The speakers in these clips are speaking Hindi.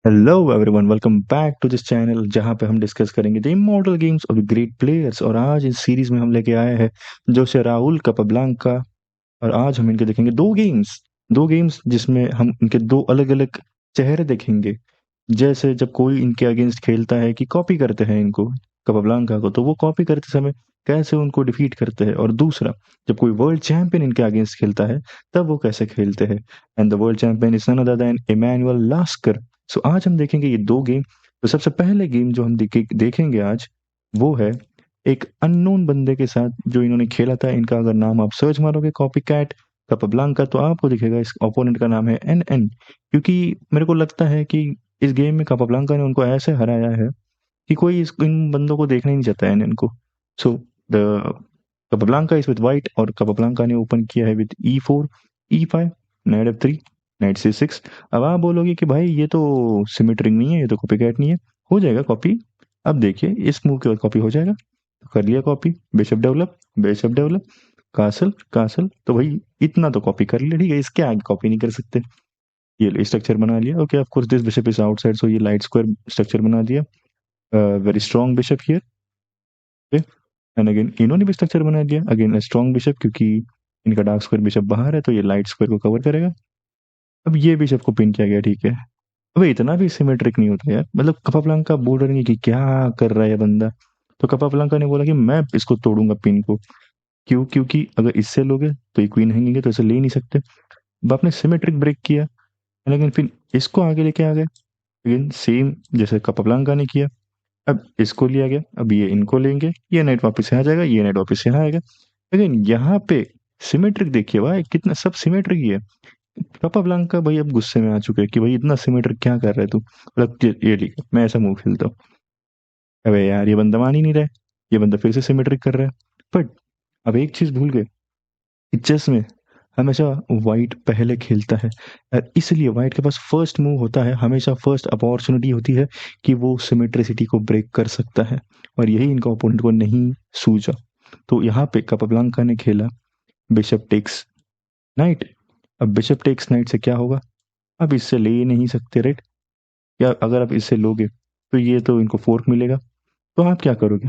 Hello everyone, welcome back to this channel जहां पे हम डिस्कस करेंगे the immortal games of the great players. और आज इस सीरीज में हम लेके आए हैं जोसे राहुल कापाब्लांका। और आज हम इनके देखेंगे दो गेम्स जिसमें हम इनके दो अलग अलग चेहरे देखेंगे। जैसे जब कोई इनके अगेंस्ट खेलता है कि कॉपी करते हैं इनको, कापाब्लांका को, तो वो कॉपी करते समय कैसे उनको डिफीट करते हैं। और दूसरा, जब कोई वर्ल्ड चैंपियन इनके अगेंस्ट खेलता है तब वो कैसे खेलते हैं। And the world champion is none other than Emanuel Lasker. So आज हम देखेंगे ये दो गेम। तो सबसे पहले गेम जो हम देखेंगे आज, वो है एक अननोन बंदे के साथ जो इन्होंने खेला था। इनका अगर नाम आप सर्च मारोगे कॉपी कैट कापाब्लांका तो आपको दिखेगा इस ओपोनेंट का नाम है एन एन। क्योंकि मेरे को लगता है कि इस गेम में कापाब्लांका ने उनको ऐसे हराया है कि कोई इन बंदों को देखना ही नहीं चाहता है एन एन को। So the Capablanca is with white, और कापाब्लांका ने ओपन किया है with E4 E5 night F3 night C6। अब आप बोलोगे कि भाई ये तो सिमेट्रिक नहीं है, ये तो कॉपी कैट नहीं है। हो जाएगा कॉपी। अब देखिए इस मूव के बाद कॉपी हो जाएगा। तो कर लिया copy, bishop develop castle castle, तो भाई इतना तो कॉपी कर लिया, ठीक है, इसके आगे कॉपी नहीं कर सकते। ये स्ट्रक्चर बना लिया। Okay, of course this bishop is outside, so ये लाइट स्क्वायर स्ट्रक्चर बना दिया। Very strong bishop here. And again इन्होंने भी स्ट्रक्चर बना दिया, अगेन स्ट्रॉन्ग बिशप, क्योंकि इनका डार्क स्क्वायर बिशप बाहर है तो ये लाइट स्क्वायर को कवर करेगा। अब ये बिशप को पिन किया गया, ठीक है। अबे इतना भी सिमेट्रिक नहीं होता यार, मतलब कपाब्लांका बोल रहे हैं कि क्या कर रहा है ये बंदा। तो कपाब्लांका ने बोला कि मैं इसको तोड़ूंगा पिन को। क्यों? क्योंकि अगर इससे लोगे तो ये क्वीन हैंगेंगे, तो इसे ले नहीं सकते। अब आपने सिमेट्रिक ब्रेक किया, लेकिन फिर इसको आगे लेके आ गए। लेकिन सेम जैसे कपाब्लांका ने किया, अब इसको लिया गया, अब ये इनको लेंगे, ये नाइट वापस यहाँ आ जाएगा, ये नाइट वापस यहाँ आएगा। लेकिन यहाँ पे सिमेट्रिक देखिए भाई, कितना सब सिमेट्रिक ही है। कापाब्लांका भाई अब गुस्से में आ चुके हैं कि भाई इतना सिमेट्रिक क्या कर रहा है तू, मतलब ये ठीक है, मैं ऐसा मूव खेलता हूँ। अबे यार ये बंदा मान ही नहीं रहा है, ये बंदा फिर से सिमेट्रिक कर रहा है। बट अब एक चीज भूल गए, चेस में हमेशा वाइट पहले खेलता है। और इसलिए वाइट के पास फर्स्ट मूव होता है, हमेशा फर्स्ट अपॉर्चुनिटी होती है कि वो सिमेट्रिसिटी को ब्रेक कर सकता है। और यही इनका ओपोनेंट को नहीं सूझा। तो यहाँ पे कापाब्लांका ने खेला बिशप टेक्स नाइट। अब बिशप टेक्स नाइट से क्या होगा? अब इससे ले ही नहीं सकते, राइट? या अगर आप इससे लोगे तो ये तो इनको फोर्क मिलेगा। तो आप क्या करोगे?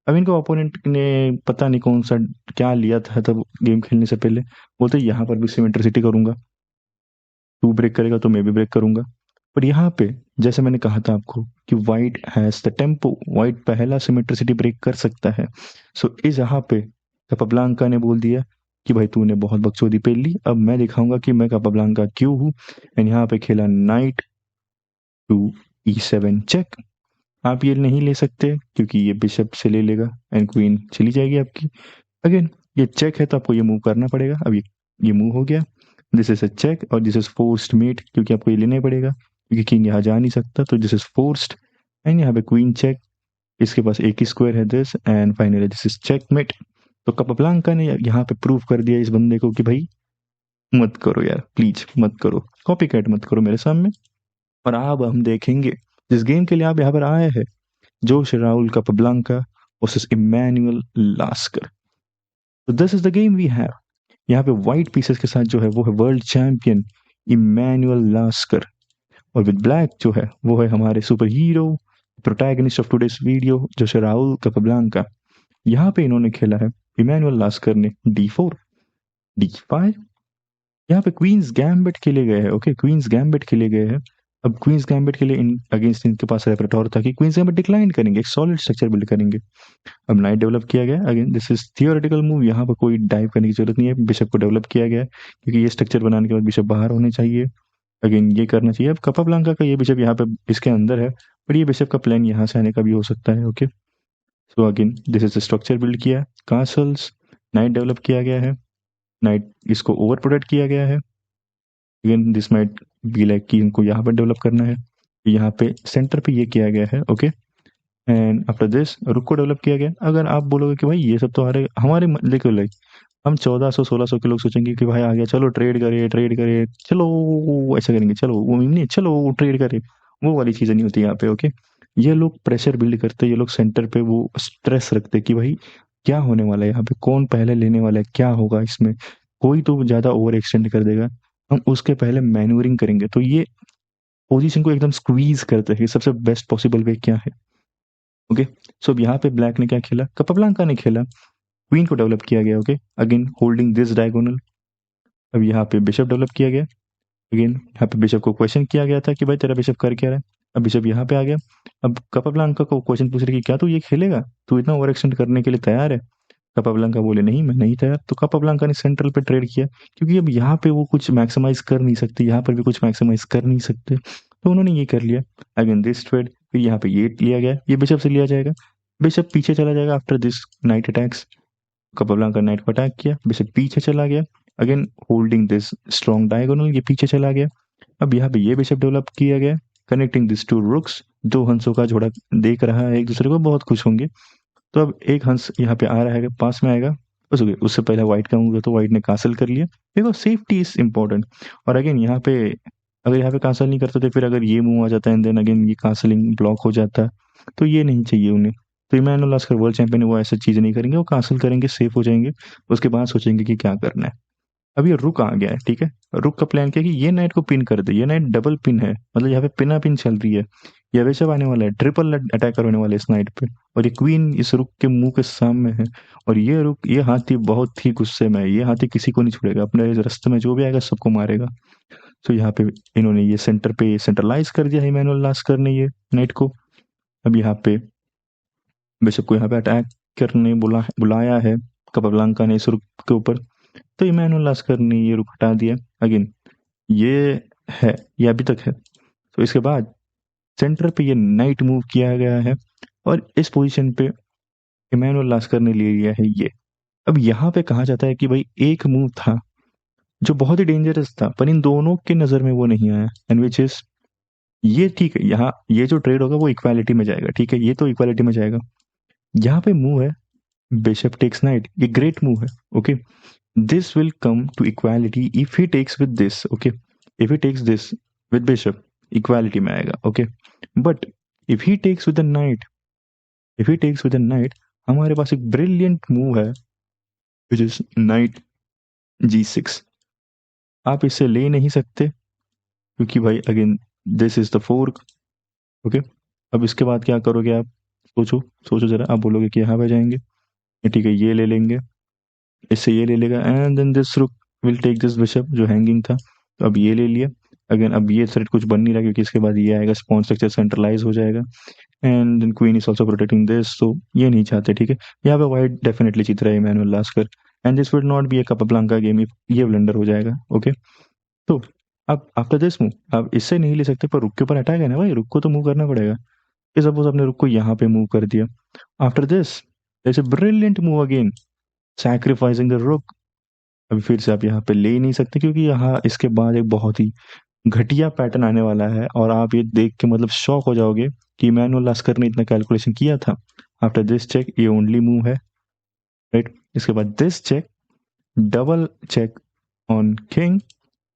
अब इनको ओपोनेंट ने पता नहीं कौन सा क्या लिया था तब गेम खेलने से पहले, बोलते यहाँ पर भी सिमेट्रिसिटी करूंगा, तू ब्रेक करेगा तो मैं भी ब्रेक करूंगा। पर यहाँ पे जैसे मैंने कहा था आपको कि white has the tempo, white पहला सिमेट्रिसिटी ब्रेक कर सकता है। सो इस यहाँ पे कापाब्लांका ने बोल दिया कि भाई तूने बहुत बकचोदी पेल ली, अब मैं दिखाऊंगा कि मैं कापाब्लांका क्यों हूँ। एंड यहाँ पे खेला नाइट टू E7 चेक। आप ये नहीं ले सकते क्योंकि ये बिशप से ले लेगा एंड क्वीन चली जाएगी आपकी। अगेन ये चेक है तो आपको ये मूव करना पड़ेगा। अब ये मूव हो गया, दिस इज अ चेक, और दिस इज फोर्स्ड मेट क्योंकि आपको ये लेना ही पड़ेगा क्योंकि किंग यहाँ जा नहीं सकता, तो दिस इज फोर्स्ड। एंड यहाँ पे क्वीन चेक, इसके पास एक ही स्क्वायर है this, and finally this is checkmate. तो कापाब्लांका ने यहाँ पे प्रूव कर दिया इस बंदे को कि भाई मत करो यार, प्लीज मत करो, कॉपी कैट मत करो मेरे सामने। और अब हम देखेंगे जिस गेम के लिए आप यहाँ पर आए हैं, Jose Raul Capablanca versus Emanuel Lasker. तो this is the game we have. यहाँ पे व्हाइट पीसेस के साथ जो है वो है वर्ल्ड चैंपियन इमैनुअल लास्कर, और विद ब्लैक जो है वो है हमारे super hero protagonist of today's video जोश राहुल कापाब्लांका। यहाँ पे इन्होंने खेला है, इमैनुअल लास्कर ने D4 D5। यहाँ पे क्वींस गैम्बिट खेले गए हैं। ओके, क्वींस गैम्बिट खेले गए हैं। अब क्वींस गैम्बिट के लिए इन अगेंस्ट इनके पास रेpertoire था कि क्वींस गैम्बिट डिक्लाइन करेंगे, एक सॉलिड स्ट्रक्चर बिल्ड करेंगे। अब नाइट डेवलप किया गया, again this is theoretical move, यहाँ पर कोई डाइव करने की जरूरत नहीं है, बिशप को डेवलप किया गया है क्योंकि ये स्ट्रक्चर बनाने के बाद बिशप बाहर होने चाहिए। अगेन ये करना चाहिए। अब कापाब्लांका का ये बिशप यहाँ पे इसके अंदर है, पर ये बिशप का प्लान यहाँ से आने का भी हो सकता है। Okay, so again this is structure build किया, कासल्स, नाइट डेवलप किया गया है, नाइट इसको ओवर प्रोटेक्ट किया गया है। Again this might be like कि इनको यहाँ पर डेवलप करना है, यहाँ पे सेंटर पे ये किया गया है। ओके, एंड आफ्टर दिस रुक को डेवलप किया गया। अगर आप बोलोगे कि भाई ये सब तो हमारे देखो लाइक हम 1400-1600 के लोग सोचेंगे कि भाई आ गया, चलो ट्रेड करे चलो ऐसा करेंगे, चलो वो नहीं, चलो ट्रेड करे, वो वाली चीज़ें नहीं होती यहाँ पे। ओके, ये लोग प्रेशर बिल्ड करते, ये लोग सेंटर पे वो स्ट्रेस रखते कि भाई क्या होने वाला है यहाँ पे, कौन पहले लेने वाला है, क्या होगा इसमें, कोई तो ज़्यादा ओवर एक्सटेंड कर देगा, हम उसके पहले मैन्यूरिंग करेंगे। तो ये पोजीशन को एकदम स्क्वीज करते हैं, सबसे बेस्ट पॉसिबल वे क्या है। ओके, सो अब यहाँ पे ब्लैक ने क्या खेला, कपाब्लांका ने खेला, क्वीन को डेवलप किया गया। Okay, again holding this diagonal. अब यहाँ पे बिशप डेवलप किया गया। अगेन यहाँ पे बिशप को क्वेश्चन किया गया था कि भाई तेरा बिशप कर क्या रहा है। अब बिशप यहाँ पे आ गया। अब कपाब्लांका को क्वेश्चन पूछ रही कि क्या तू ये खेलेगा, तू इतना ओवर एक्सटेंड करने के लिए तैयार है। कपाब्लांका बोले नहीं, मैं नहीं तैयार। तो कपाब्लांका ने सेंट्रल पे ट्रेड किया, क्योंकि अब यहाँ पे वो कुछ मैक्सिमाइज कर नहीं सकते, यहाँ पर भी कुछ मैक्सिमाइज कर नहीं सकते, तो उन्होंने ये कर लिया। अगेन दिस ट्रेड, फिर यहाँ पे ये लिया गया, ये बिशप से लिया जाएगा, बिशप पीछे चला जाएगा after this knight attacks. Capablanca knight को अटैक किया, बिशप पीछे चला गया। Again holding this strong diagonal, ये पीछे चला गया। अब यहाँ पे ये बिशप डेवलप किया गया, कनेक्टिंग दिस टू रुक्स। दो हंसों का जोड़ा देख रहा है एक दूसरे को, बहुत खुश होंगे। तो अब एक हंस यहाँ पे आ रहा है, पास में आएगा, बस हो गया। उससे पहले व्हाइट का मूव है तो व्हाइट ने कासल कर लिया। देखो सेफ्टी इज इम्पोर्टेंट। और अगेन यहाँ पे अगर यहाँ पे कासल नहीं करते थे, फिर अगर ये मूव आ जाता है एंड देन अगेन ये कासलिंग ब्लॉक हो जाता है, तो ये नहीं चाहिए उन्हें। तो इमैनुअल लास्कर वर्ल्ड चैंपियन है, वो ऐसी चीजें नहीं करेंगे, वो कासल करेंगे, सेफ हो जाएंगे, उसके बाद सोचेंगे कि क्या करना है। अब ये रुक आ गया है, ठीक है। रुक का प्लान क्या है कि ये नाइट को पिन कर दे, ये नाइट डबल पिन है, मतलब यहाँ पे पिना पिन चल रही है। ये वैसे आने वाला है, ट्रिपल अटैकर होने वाला है इस नाइट पे। और ये क्वीन इस रुक के मुंह के सामने है। और ये रुक, ये हाथी बहुत ही गुस्से में है, ये हाथी किसी को नहीं छोड़ेगा, अपने इस रास्ते में जो भी आएगा सबको मारेगा। तो यहाँ पे इन्होंने ये सेंटर पे सेंट्रलाइज कर दिया है इमैनुअल लास्कर ने ये नाइट को। अब यहाँ पे बिशप को यहाँ पे अटैक करने बुलाया है कपाब्लांका ने इस रुक के ऊपर। तो इमैनुअल लास्कर ने ये रुक हटा दिया। अगेन ये है, ये अभी तक है। तो इसके बाद सेंटर पे ये नाइट मूव किया गया है, और इस पोजीशन पे इमैनुअल लास्कर ने ले लिया है ये। अब यहाँ पे कहा जाता है कि भाई एक मूव था जो बहुत ही डेंजरस था, पर इन दोनों के नजर में वो नहीं आया, एंड विच इज ये। ठीक है, यहाँ ये जो ट्रेड होगा वो इक्वालिटी में जाएगा, ठीक है, ये तो इक्वालिटी में जाएगा। यहाँ पे मूव है बिशप टेक्स नाइट, ये ग्रेट मूव है। Okay, this will come to equality if he takes with this. Okay, if he takes this with bishop, equality में आएगा। okay, but if he takes with the knight, if he takes with the knight, हमारे पास एक brilliant move है which is knight g6। आप इसे ले नहीं सकते, क्योंकि भाई again this is the fork. Okay, अब इसके बाद क्या करोगे आप, सोचो सोचो जरा। आप बोलोगे कि यहाँ पे जाएंगे, ठीक है, ये ले लेंगे, इससे ये ले लेगा, एंड देन दिस रुक विल टेक दिस बिशप जो हैंगिंग था। तो अब ये ले लिया। अगेन अब ये थ्रेड कुछ बन नहीं रहा, क्योंकि इसके बाद ये आएगा, स्पॉन स्ट्रक्चर सेंट्रलाइज हो जाएगा, and then queen is also protecting this. तो ये नहीं चाहते, ठीक है। यहाँ पे व्हाइट डेफिनेटली जीत रहा है Emanuel Lasker, and this would not be a Capablanca game if ये ब्लंडर हो जाएगा। ओके, तो अब आफ्टर दिस मूव आप इससे नहीं ले सकते, पर रुक के ऊपर अटैक है ना भाई, रुक को तो मूव करना पड़ेगा। सपोज आपने रुक को यहाँ पे मूव कर दिया, after this it's a brilliant move again, sacrificing the रुक। अभी फिर से आप यहाँ पे ले ही नहीं सकते, क्योंकि यहाँ इसके बाद एक बहुत ही घटिया पैटर्न आने वाला है, और आप ये देख के मतलब शॉक हो जाओगे कि इमैनुअल लास्कर ने इतना कैलकुलेशन किया था। आफ्टर दिस चेक, ये ओनली मूव है, राइट। इसके बाद this check, double check on king,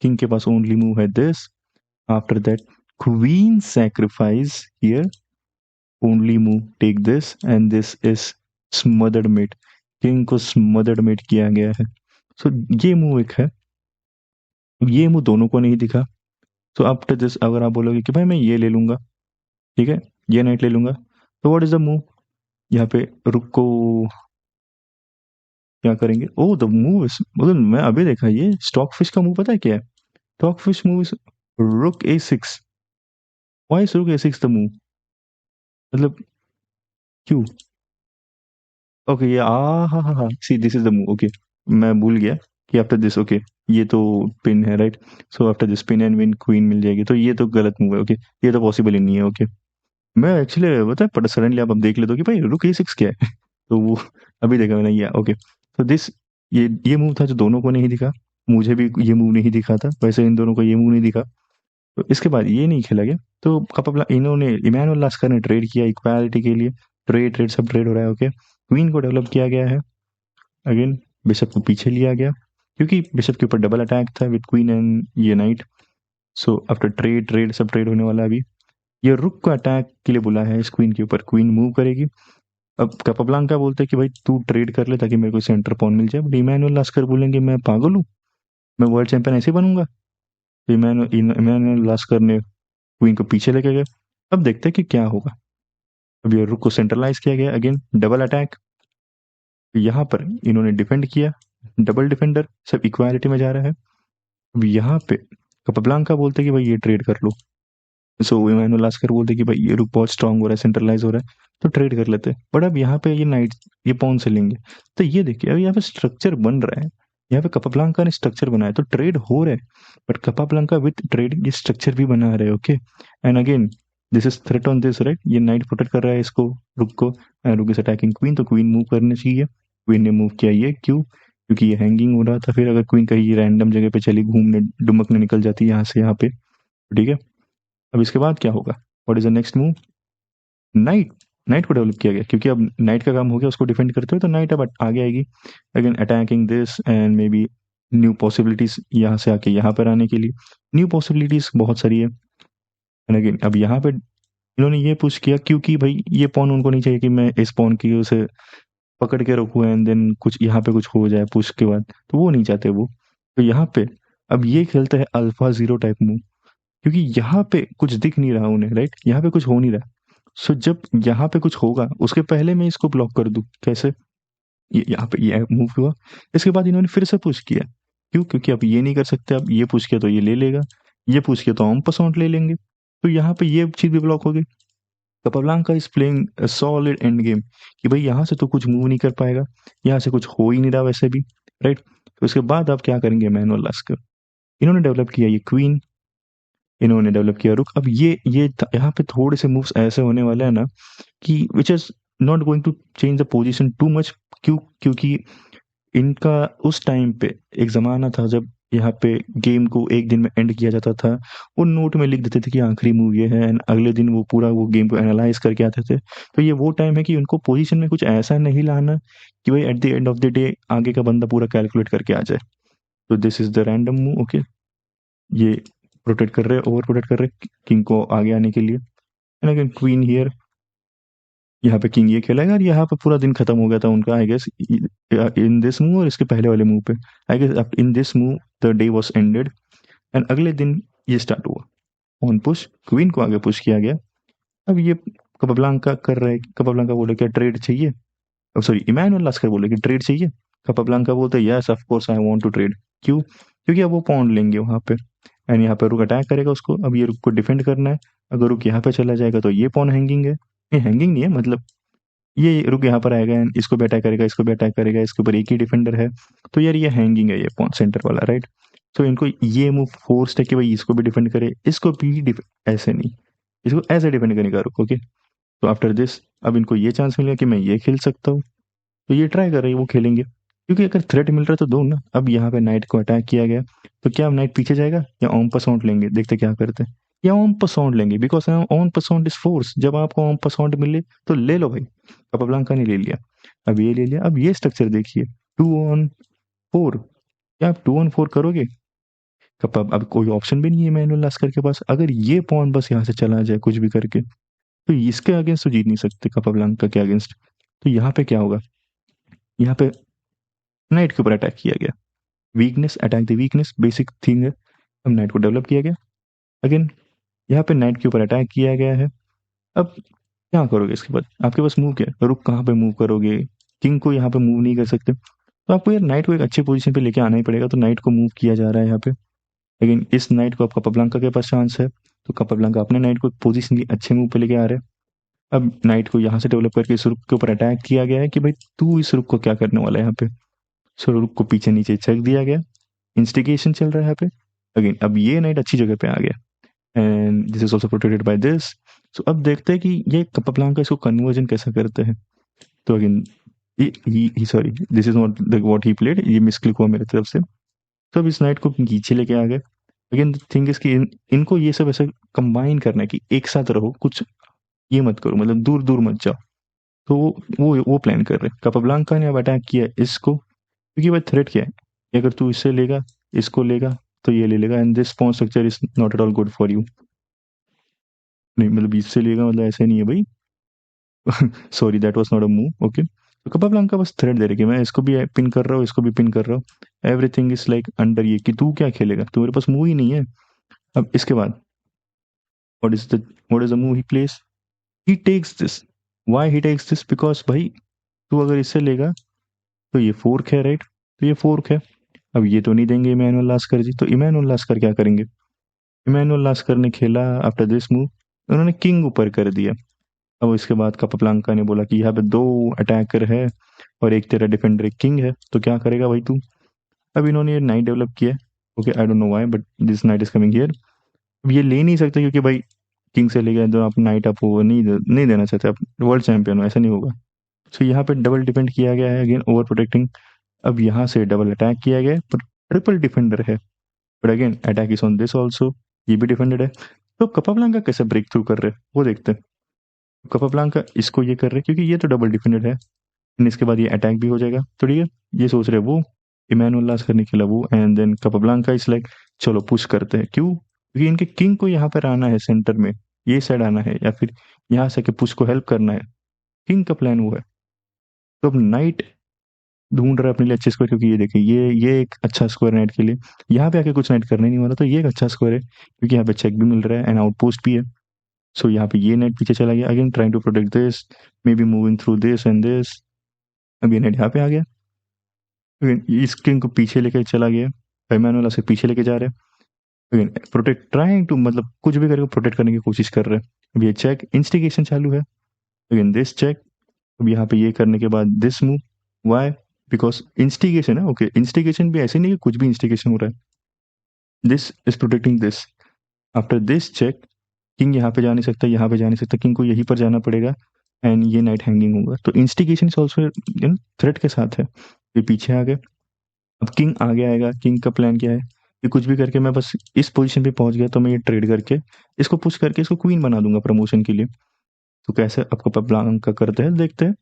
king के पास ओनली मूव है this. After that queen sacrifice here, only move take this, and this is smothered mate, king को स्मदर्ड मेट किया गया है। सो ये मूव एक है, ये मूव दोनों को नहीं दिखा। तो आफ्टर दिस अगर आप बोलोगे कि भाई मैं ये ले लूंगा, ठीक है, ये नाइट ले लूंगा, तो व्हाट इज द मूव, यहाँ पे रुक को क्या करेंगे। ओ द मूव इज, मतलब मैं अभी देखा, ये स्टॉक फिश का मूव पता है क्या है। स्टॉक फिश मूव इज रुक a6। व्हाई इज रुक a6 द मूव, मतलब क्यों। ओके, ये हा see this is the move. Okay, मैं भूल गया कि आफ्टर दिस, ओके, ये तो पिन है, right. So after this pin and win queen मिल जाएगी, तो ये तो गलत मूव है। ओके, ये तो पॉसिबल ही नहीं है। ओके, मैं एक्चुअली पता है, पर सडनली आप देख लेते हो कि भाई रुक a6 क्या है तो वो अभी देखा मैंने ये। ओके, तो दिस, ये मूव था जो दोनों को नहीं दिखा, मुझे भी ये मूव नहीं दिखा था, वैसे इन दोनों को ये मूव नहीं दिखा। तो इसके बाद ये नहीं खेला गया। तो कपला इन्होंने इमैनुअल लास्कर ने ट्रेड किया इक्वालिटी के लिए, ट्रेड ट्रेड सब ट्रेड हो रहा है। ओके, क्वीन को डेवलप किया गया है। अगेन बिशप को पीछे लिया गया, क्योंकि बिशप के ऊपर डबल अटैक था विद क्वीन एंड ये night. So after trade trade सब ट्रेड होने वाला है अभी। ये रुक को अटैक के लिए बुला है इस क्वीन के ऊपर, क्वीन मूव करेगी। अब कपाब्लांका बोलते हैं कि भाई तू ट्रेड कर ले ताकि मेरे को सेंटर पॉन मिल जाए, बट इमैनुअल लास्कर बोलेंगे मैं पागल हूँ, मैं वर्ल्ड चैंपियन ऐसे बनूंगा। तो इमैनुअल लास्कर ने क्वीन को पीछे लेके गए। अब देखते हैं कि क्या होगा। अब ये रुक को सेंट्रलाइज किया गया, अगेन डबल अटैक। यहाँ पर इन्होंने डिफेंड किया, डबल डिफेंडर, सब इक्वालिटी में जा रहा है। अब यहाँ पे कपाब्लांका बोलते कि भाई ये ट्रेड कर लो, सो इमानुएल लास्कर बोलते कि भाई ये रुक बहुत स्ट्रांग हो रहा है, सेंट्रलाइज हो रहा है, तो ट्रेड कर लेते। बट अब यहाँ पे ये नाइट, ये पॉन से लेंगे। तो ये देखिए अब यहाँ पे स्ट्रक्चर बन रहा है, यहाँ पे कपाब्लांका ने स्ट्रक्चर बनाया, तो ट्रेड हो रहा है। बट कपाब्लांका विथ ट्रेड ये स्ट्रक्चर भी बना रहे हैं, okay. And again this is threat on this, right. ये नाइट प्रोटेक्ट कर रहा है इसको, रुक को। एंड रुक इज अटैकिंग क्वीन, तो क्वीन मूव करना चाहिए। क्वीन ने मूव किया, ये क्यों? क्योंकि ये हैंगिंग हो रहा था। फिर अगर क्वीन कहीं रैंडम जगह पे चली घूमने, डुमकने निकल जाती यहाँ से यहाँ पे, ठीक है। अब इसके बाद क्या होगा? What is the next move? Night, night को डेवलप किया गया, क्योंकि अब नाइट का काम हो गया उसको डिफेंड करते हुए, तो नाइट अब आगे आएगी। Again attacking this and may be new possibilities यहाँ से आके यहाँ पर आने के लिए, न्यू पॉसिबिलिटीज बहुत सारी है। एंड अगेन अब यहाँ पे इन्होंने ये पुश किया, क्योंकि भाई ये पॉन उनको नहीं चाहिए कि मैं इस पॉन की उसे पकड़ के रखूँ एंड देन कुछ यहाँ पे कुछ हो जाए पुश के बाद, तो वो नहीं चाहते वो। तो यहाँ पे अब ये खेलते हैं अल्फा जीरो टाइप मूव, क्योंकि यहाँ पे कुछ दिख नहीं रहा उन्हें, राइट। यहाँ पे कुछ हो नहीं रहा। सो जब यहाँ पे कुछ होगा उसके पहले मैं इसको ब्लॉक कर दूं, कैसे? ये यहाँ पे ये मूव हुआ, इसके बाद इन्होंने फिर से पुश किया। क्यों? क्योंकि अब ये नहीं कर सकते, अब ये पुश किया तो ये ले लेगा, ये पुश किया तो हम पसौंट ले लेंगे, तो यहाँ पे ये चीज भी ब्लॉक हो गई। Capablanca is playing solid endgame, कि भाई यहाँ से तो कुछ मूव नहीं कर पाएगा, यहाँ से कुछ हो ही नहीं रहा वैसे भी, राइट। तो उसके बाद आप क्या करेंगे? मैनुअल लास्कर, इन्होंने डेवलप किया ये क्वीन, इन्होंने डेवलप किया रुक। अब ये यहाँ पे थोड़े से मूव्स ऐसे होने वाले हैं ना कि which is not going to change the position too much. क्यों? क्योंकि इनका उस टाइम पे एक ज़माना था जब यहाँ पे गेम को एक दिन में एंड किया जाता था। वो नोट में लिख देते थे कि आखिरी मूव ये है, एंड अगले दिन वो पूरा वो गेम को एनालाइज करके आते थे। तो ये वो टाइम है कि उनको पोजीशन में कुछ ऐसा नहीं लाना कि भाई at the end of the day आगे का बंदा पूरा कैलकुलेट करके आ जाए। तो this is the random move, okay. ये प्रोटेक्ट कर रहे हैं, ओवर प्रोटेक्ट कर रहे हैं किंग को आगे आने के लिए। एंड अगेन क्वीन हियर, यहाँ पे किंग ये खेलेगा, और यहाँ पे पूरा दिन खत्म हो गया था उनका, I guess in this move और इसके पहले वाले मूव पे। I guess in this move the day was ended, and अगले दिन ये स्टार्ट हुआ ऑन पुश, क्वीन को आगे पुश किया गया। अब ये कपाब्लांका कर रहे हैं, कपाब्लांका बोले क्या ट्रेड चाहिए? अब सॉरी, इमानुएल लास्कर बोले कि ट्रेड चाहिए। कपाब्लांका बोलते yes of course I want to trade. क्यों? क्योंकि अब वो पॉन्ड लेंगे वहां पे, एंड यहाँ पे रुक अटैक करेगा उसको। अब ये रुक को डिफेंड करना है, अगर रुक यहाँ पे चला जाएगा तो ये पॉन हैंगिंग है, ये हैंगिंग नहीं है मतलब, ये रुक यहाँ पर आएगा एंड इसको भी अटैक करेगा, इसको भी अटैक करेगा, इसके ऊपर एक ही डिफेंडर है, तो यार ये हैंगिंग है, ये पॉन सेंटर वाला, राइट। तो इनको ये मूव फोर्स है कि भाई इसको भी डिफेंड करे, इसको भी ऐसे नहीं, इसको ऐसे डिफेंड करने का रुक, ओके। तो आफ्टर दिस अब इनको ये चांस मिल गया कि मैं ये खेल सकता हूँ, तो ये ट्राई कर रही है, वो खेलेंगे, क्योंकि अगर थ्रेट मिल रहा है तो दो ना। अब यहाँ पे नाइट को अटैक किया गया, तो क्या अब नाइट पीछे जाएगा या ऑन पर साउंड लेंगे? देखते क्या करते हैं। या ऑन पर साउंड लेंगे, बिकॉज ऑन पर साउंड इज फोर्स, जब आपको ऑन पर साउंड मिले तो ले लो भाई। कपाब्लांका ने ले लिया, अब ये ले लिया। अब ये स्ट्रक्चर देखिए, 2 on 4, क्या आप 2 on 4 करोगे? कपाब अब कोई ऑप्शन भी नहीं है मैनुअल लास्कर के पास, अगर ये पॉन बस यहाँ से चला जाए कुछ भी करके, तो इसके अगेंस्ट तो जीत नहीं सकते कपाब्लांका के अगेंस्ट। तो यहाँ पे क्या होगा? यहाँ पे नाइट के ऊपर अटैक किया गया, weakness, attack the weakness, basic thing है। अब नाइट को डेवलप किया गया, अगेन यहाँ पे नाइट के ऊपर अटैक किया गया है। अब क्या करोगे इसके बाद? आपके पास मूव क्या है? रुक कहाँ पे मूव करोगे? किंग को यहाँ पे मूव नहीं कर सकते, तो आपको यार नाइट को एक अच्छी पोजीशन पे लेके आना ही पड़ेगा। तो नाइट को मूव किया जा रहा है यहाँ पे, लेकिन इस नाइट को आपका कपाब्लांका के पास चांस है, तो कपाब्लांका अपने नाइट को पोजिशनली अच्छे मूव पे लेके आ रहे हैं। अब नाइट को यहाँ से डेवलप करके इस रुक के ऊपर अटैक किया गया है कि भाई तू इस रुक को क्या करने वाला है यहाँ पे। सो रुक को पीछे नीचे छक दिया गया, इंस्टिगेशन चल रहा है यहाँ पे। अगेन अब ये नाइट अच्छी जगह पे आ गया, and this is also protected by this. So अब देखते हैं कि ये कपाब्लांका इसको कन्वर्जन कैसा करते हैं। तो again he sorry, this is not the what he played, ये मिसक्लिक हुआ मेरे तरफ से। तो अब इस नाइट को पीछे लेके आ गए। अगेन थिंग इज कि इनको ये सब ऐसे कंबाइन करना है कि एक साथ रहो, कुछ ये मत करो, मतलब दूर दूर मत जाओ। तो वो प्लान कर रहे हैं। कपाब्लांका ने अब अटैक किया इसको, क्योंकि भाई थ्रेट क्या है कि अगर तू इससे लेगा, इसको लेगा, तो ये ले लेगा, and this pawn structure is not at all good for you. नहीं मतलब इससे लेगा मतलब ऐसे नहीं है भाई, sorry that was not a move, okay. तो कपाब्लांका बस थ्रेट दे रही कि मैं इसको भी पिन कर रहा हूँ, इसको भी पिन कर रहा हूँ, एवरीथिंग इज लाइक अंडर ये, कि तू क्या खेलेगा, तुम्हारे पास मूव ही नहीं है। अब इसके बाद what is the what is the move he plays? He takes this. Why he takes this? Because भाई तू अगर इससे लेगा तो ये फोर्क है, राइट? तो ये फोर्क है। अब ये तो नहीं देंगे इमैनुअल लास्कर जी, तो इमैनुअल लास्कर क्या करेंगे? इमैनुअल लास्कर ने खेला आफ्टर दिस मूव, उन्होंने किंग ऊपर कर दिया। अब इसके बाद कापाब्लांका ने बोला कि यहाँ पे दो अटैकर है और एक तेरा डिफेंडर एक किंग है, तो क्या करेगा भाई तू? अब इन्होंने ये नाइट डेवलप किया है। Okay, I don't know why but this night is coming here. अब ये ले नहीं सकते क्योंकि भाई किंग से ले गए तो आप नाइट आप वो नहीं देना चाहते, आप वर्ल्ड चैंपियन हो, ऐसा नहीं होगा। सो यहाँ पे डबल डिफेंड किया गया है, अगेन ओवर प्रोटेक्टिंग। अब यहाँ से डबल अटैक किया गया है पर ट्रिपल डिफेंडर है, but again attack is on this also, ये भी डिफेंडेड है। तो कपाब्लांका कैसे ब्रेक थ्रू कर रहे हैं वो देखते हैं। कपाब्लांका इसको ये कर रहे हैं क्योंकि ये तो डबल डिफेंडेड है, एंड इसके बाद ये अटैक भी हो जाएगा, तो ठीक है। ये सोच रहे वो इमैनुअल लास्ट करने के लिए वो, एंड देन कपाब्लांका इज लाइक चलो पुश करते हैं। क्यों? क्योंकि इनके किंग को यहाँ पर आना है सेंटर में, ये साइड आना है या फिर यहाँ से के पुश को हेल्प करना है। किंग का प्लान वो है। तो अब नाइट ढूंढ रहा है अपने लिए अच्छे स्क्वायर, क्योंकि ये देखिए ये एक अच्छा स्क्वायर नाइट के लिए। यहाँ पे आके कुछ नाइट करने नहीं वाला, तो ये एक अच्छा स्क्वायर है क्योंकि यहाँ पे चेक भी मिल रहा है एंड आउटपोस्ट भी है। सो यहाँ पे ये नेट पीछे चला गया, again trying to protect this, may be moving through this and this. अब ये नेट यहाँ पे आ गया, अगेन इस किंग को पीछे लेके चला गया, इमैनुअल से पीछे लेके जा रहे हैं। अगेन प्रोटेक्ट ट्राइंग टू, मतलब कुछ भी करके प्रोटेक्ट करने की कोशिश कर रहे हैं। अब ये चेक इंस्टिगेशन चालू है, अगेन दिस चेक। अब यहाँ पे ये करने के बाद this move, why? Because instigation है। ओके, इंस्टिगेशन भी ऐसे नहीं कि कुछ भी इंस्टिगेशन हो रहा है, this is protecting this. After this check king यहाँ पे जा नहीं सकता, यहाँ पे जा नहीं सकता, किंग को यहीं पर जाना पड़ेगा एंड ये नाइट हैंगिंग होगा। तो इंस्टिगेशन इज ऑल्सो थ्रेट के साथ है। ये पीछे आ गए, अब किंग आगे आएगा। किंग का प्लान क्या है कि कुछ भी करके मैं बस इस पोजीशन पे पहुंच गया तो मैं ये ट्रेड करके इसको पुश करके इसको क्वीन बना दूंगा प्रमोशन के लिए। तो कैसे आपको पब्लांका करते हैं देखते हैं।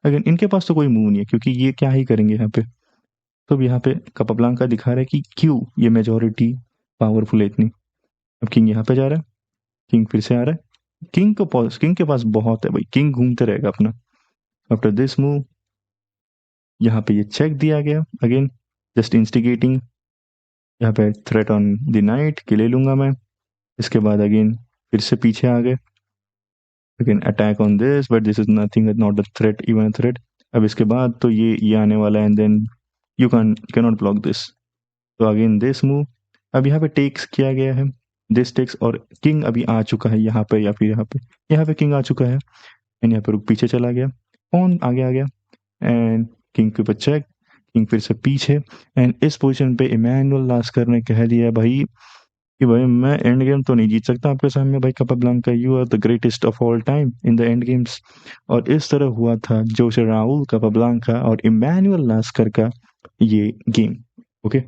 अगेन इनके पास तो कोई मूव नहीं है क्योंकि ये क्या ही करेंगे यहाँ पे। तो अब यहाँ पे कपाब्लांका दिखा रहा है कि क्यों ये मेजोरिटी पावरफुल है इतनी। अब किंग यहाँ पे जा रहा है, किंग फिर से आ रहा है। किंग के पास बहुत है भाई, किंग घूमते रहेगा अपना। आफ्टर दिस मूव यहाँ पे ये चेक दिया गया, अगेन जस्ट इंस्टिगेटिंग। यहाँ पे थ्रेट ऑन द नाइट कि ले लूंगा मैं। इसके बाद अगेन फिर से पीछे आ गए, again attack on this, but this is nothing, not a threat, even a threat. अब इसके बाद तो ये आने वाला है and then you can not block this. तो अगेन दिस मूव, अब यहाँ पे टेक्स किया गया है, दिस टेक्स, और किंग अभी आ चुका है यहाँ पे, या फिर यहाँ पे किंग आ चुका है एंड यहाँ पे रुक पीछे चला गया, कौन आगे आ गया एंड किंग के ऊपर चेक, किंग फिर से पीछे। एंड इस पोजीशन पे इमैनुअल लास्कर ने कह दिया भाई कि भाई मैं एंड गेम तो नहीं जीत सकता आपके सामने भाई Capablanca, you are the greatest of all time in the endgames. और इस तरह हुआ था जोसे राहुल कपाब्लांका और इमैनुअल लास्कर का ये गेम। ओके,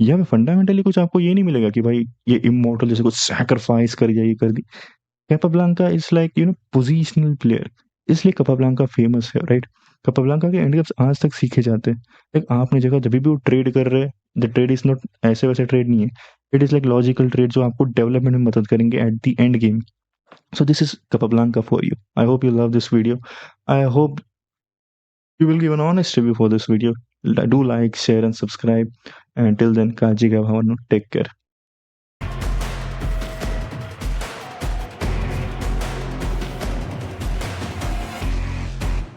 यहाँ पे फंडामेंटली कुछ आपको ये नहीं मिलेगा कि भाई ये इमोर्टल जैसे कुछ सैक्रिफाइस कर दिया, ये कर दी। Capablanca is like positional player, इसलिए कैपाब्लांका फेमस है, राइट? कैपाब्लांका के एंड गेम्स आज तक सीखे जाते हैं। लाइक आपने जगह जब भी वो ट्रेड कर रहे हैं, द ट्रेड इज नॉट ऐसे वैसे ट्रेड नहीं है, it is like logical trade जो आपको डेवलपमेंट में मदद करेंगे at the end game. So this is Capablanca for you. I hope you love this video. I hope you will give an honest review for this video. Do like, share and subscribe. And till then, Kajika Bhavanu, take care.